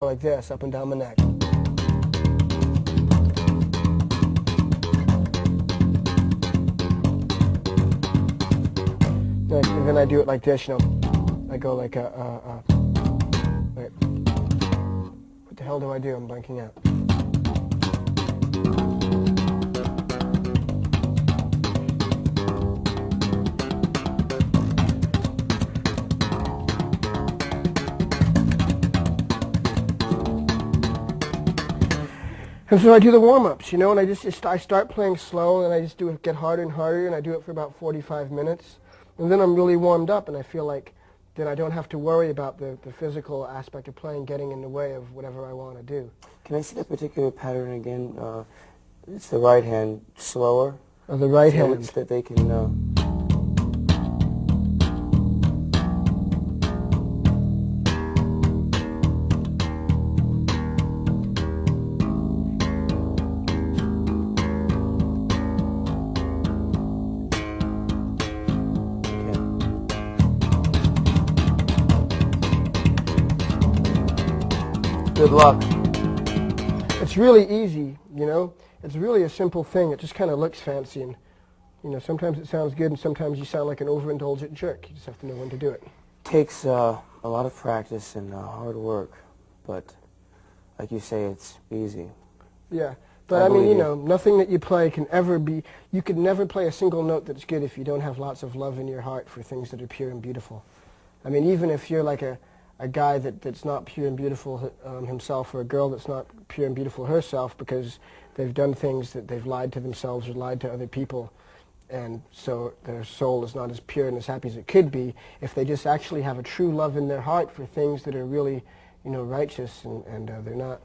like this, up and down my neck. And then I do it like this, you know. I go like wait. What the hell do I do? I'm blanking out. And so I do the warm-ups, you know, and I start playing slow, and I just get harder and harder, and I do it for about 45 minutes. And then I'm really warmed up, and I feel like then I don't have to worry about the physical aspect of playing getting in the way of whatever I want to do. Can I see that particular pattern again? It's the right hand slower. Oh, the right hand. It's that they can... Good luck. It's really easy, you know. It's really a simple thing. It just kind of looks fancy, and you know, sometimes it sounds good, and sometimes you sound like an overindulgent jerk. You just have to know when to do it. Takes a lot of practice and hard work, but like you say, it's easy. Yeah, but I mean, you know, nothing that you play can ever be. You could never play a single note that's good if you don't have lots of love in your heart for things that are pure and beautiful. I mean, even if you're like a guy that's not pure and beautiful himself, or a girl that's not pure and beautiful herself because they've done things that they've lied to themselves or lied to other people, and so their soul is not as pure and as happy as it could be. If they just actually have a true love in their heart for things that are really, you know, righteous, and they're not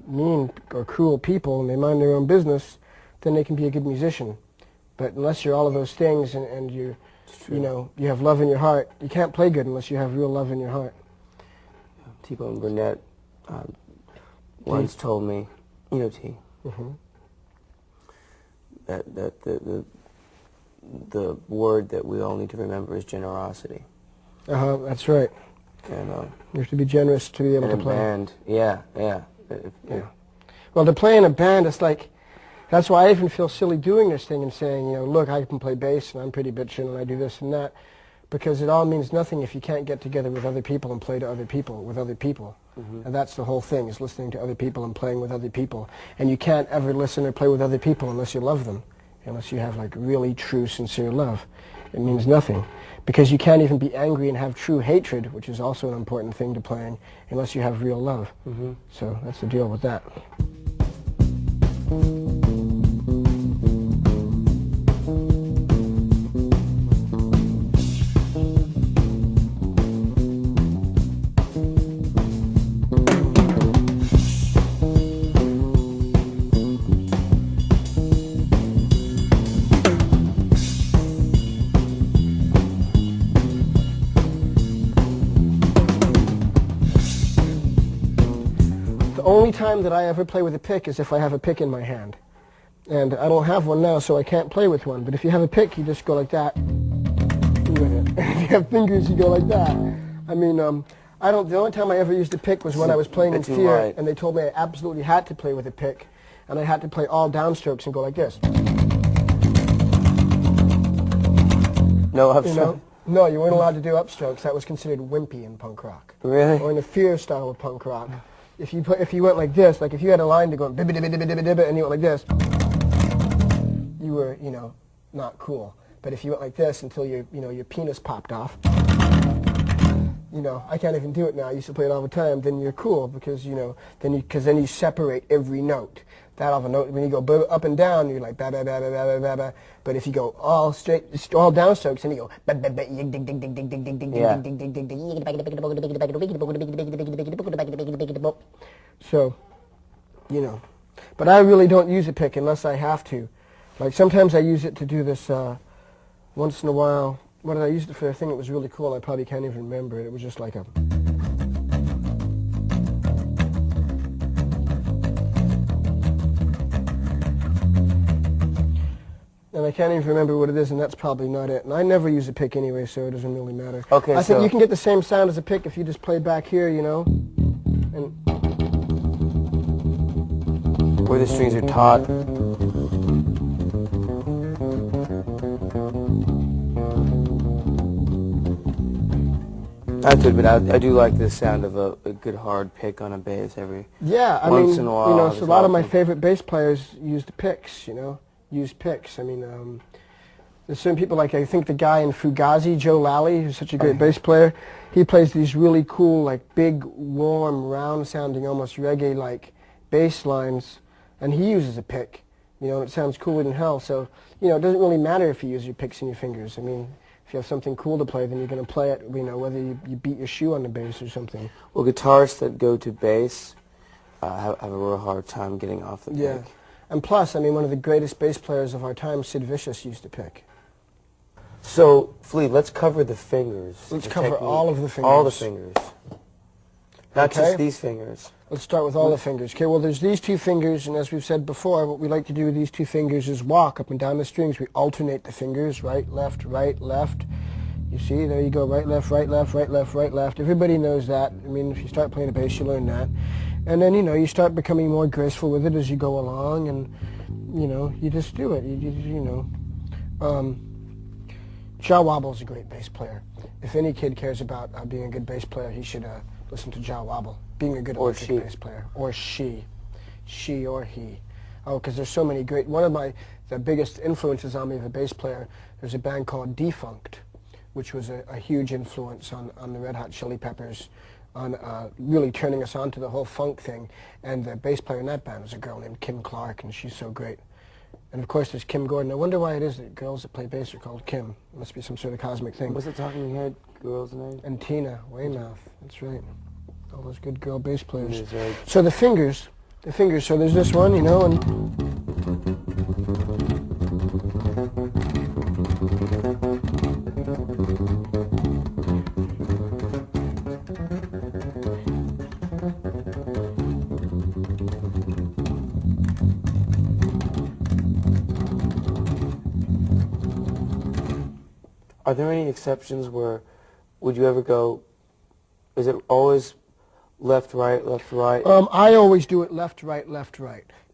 mean or cruel people, and they mind their own business, then they can be a good musician. But unless you're all of those things and you know, you have love in your heart, you can't play good unless you have real love in your heart. T-Bone Burnett once told me, you know, T, that the word that we all need to remember is generosity. That's right. And you have to be generous to be able to play. Band, yeah. Well, to play in a band, it's like, that's why I even feel silly doing this thing and saying, you know, look, I can play bass and I'm pretty bitchin' and I do this and that, because it all means nothing if you can't get together with other people and play to other people with other people. And that's the whole thing, is listening to other people and playing with other people. And you can't ever listen or play with other people unless you love them, unless you have like really true, sincere love. It means nothing, because you can't even be angry and have true hatred, which is also an important thing to playing, unless you have real love. So that's the deal with that. The only time that I ever play with a pick is if I have a pick in my hand. And I don't have one now, so I can't play with one. But if you have a pick, you just go like that. If you have fingers, you go like that. I mean, the only time I ever used a pick was when I was playing in Fear, and they told me I absolutely had to play with a pick. And I had to play all downstrokes and go like this. No upstrokes? You know? No, you weren't allowed to do upstrokes. That was considered wimpy in punk rock. Really? Or in the Fear style of punk rock. If you went like this, like if you had a line to go and you went like this, you were, you know, not cool. But if you went like this until your penis popped off, you know, I can't even do it now. I used to play it all the time. Then you're cool, because you know, then you separate every note. That of a note, when you go up and down, you're like ba ba ba ba ba ba ba. But if you go all straight, all downstrokes, and you go ba ba ba ding ding ding ding ding ding ding ding ding ding ding ding. So, you know, but I really don't use a pick unless I have to. Like sometimes I use it to do this. Once in a while, what did I use it for? A thing that was really cool. I probably can't even remember it. It was just like a. And I can't even remember what it is, and that's probably not it. And I never use a pick anyway, so it doesn't really matter. Okay, I think you can get the same sound as a pick if you just play back here, you know, and where the strings are taut. I have to admit, I do like the sound of a good hard pick on a bass every once in a while. You know, so a lot of my favorite bass players used picks, you know, use picks. I mean, there's certain people, like I think the guy in Fugazi, Joe Lally, who's such a great bass player, he plays these really cool, like big, warm, round-sounding, almost reggae-like bass lines, and he uses a pick, you know, and it sounds cooler than hell. So, you know, it doesn't really matter if you use your picks and your fingers. I mean, if you have something cool to play, then you're going to play it, you know, whether you beat your shoe on the bass or something. Well, guitarists that go to bass have a real hard time getting off the pick. Yeah, and plus, I mean, one of the greatest bass players of our time, Sid Vicious, used to pick. So, Flea, let's cover the fingers. Let's cover all of the fingers. All the fingers. Not just these fingers. Let's start with all the fingers. Okay, well, there's these two fingers, and as we've said before, what we like to do with these two fingers is walk up and down the strings. We alternate the fingers, right, left, right, left. You see, there you go, right, left, right, left, right, left, right, left. Everybody knows that. I mean, if you start playing the bass, you learn that. And then, you know, you start becoming more graceful with it as you go along, and, you know, you just do it. You know. Jah Wobble's a great bass player. If any kid cares about being a good bass player, he should listen to Jah Wobble, being a good electric bass player. Or she or he. Oh, because there's so many great, one of the biggest influences on me of a bass player, there's a band called Defunct, which was a huge influence on the Red Hot Chili Peppers, on really turning us on to the whole funk thing. And the bass player in that band was a girl named Kim Clark, and she's so great. And of course there's Kim Gordon. I wonder why it is that girls that play bass are called Kim. It must be some sort of cosmic thing. What's the talking head girl's name? And Tina Weymouth. That's right. All those good girl bass players. Right. So the fingers. So there's this one, you know, and are there any exceptions where, would you ever go, is it always left, right, left, right? I always do it left, right,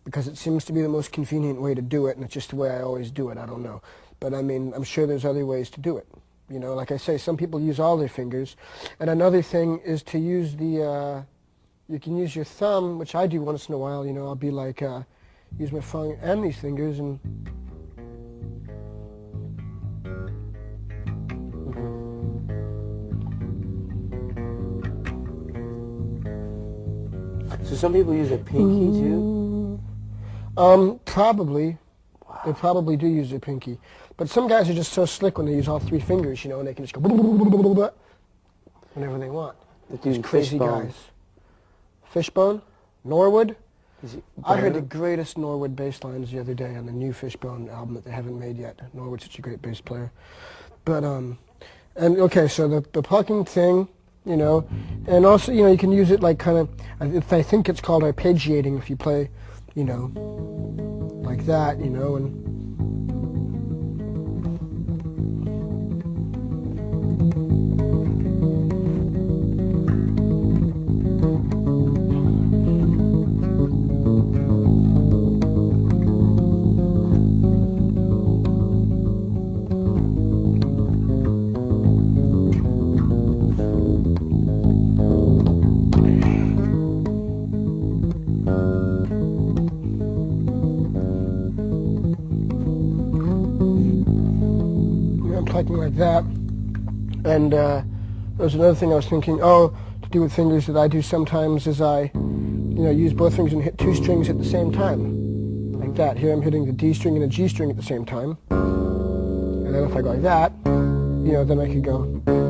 because it seems to be the most convenient way to do it, and it's just the way I always do it. I don't know. But I mean, I'm sure there's other ways to do it. You know, like I say, some people use all their fingers. And another thing is to use the, you can use your thumb, which I do once in a while. You know, I'll be like, use my thumb and these fingers and... So some people use a pinky too? Probably. Wow. They probably do use their pinky. But some guys are just so slick when they use all three fingers, you know, and they can just go whenever they want. These crazy guys. Fishbone? Norwood? I heard the greatest Norwood bass lines the other day on the new Fishbone album that they haven't made yet. Norwood's such a great bass player. But, and okay, so the plucking thing, you know, and also, you know, you can use it like kind of, I think it's called arpeggiating if you play, you know, like that, you know, and... like that. And there's another thing I was thinking, to do with fingers that I do sometimes is I, you know, use both fingers and hit two strings at the same time. Like that. Here I'm hitting the D string and the G string at the same time. And then if I go like that, you know, then I could go...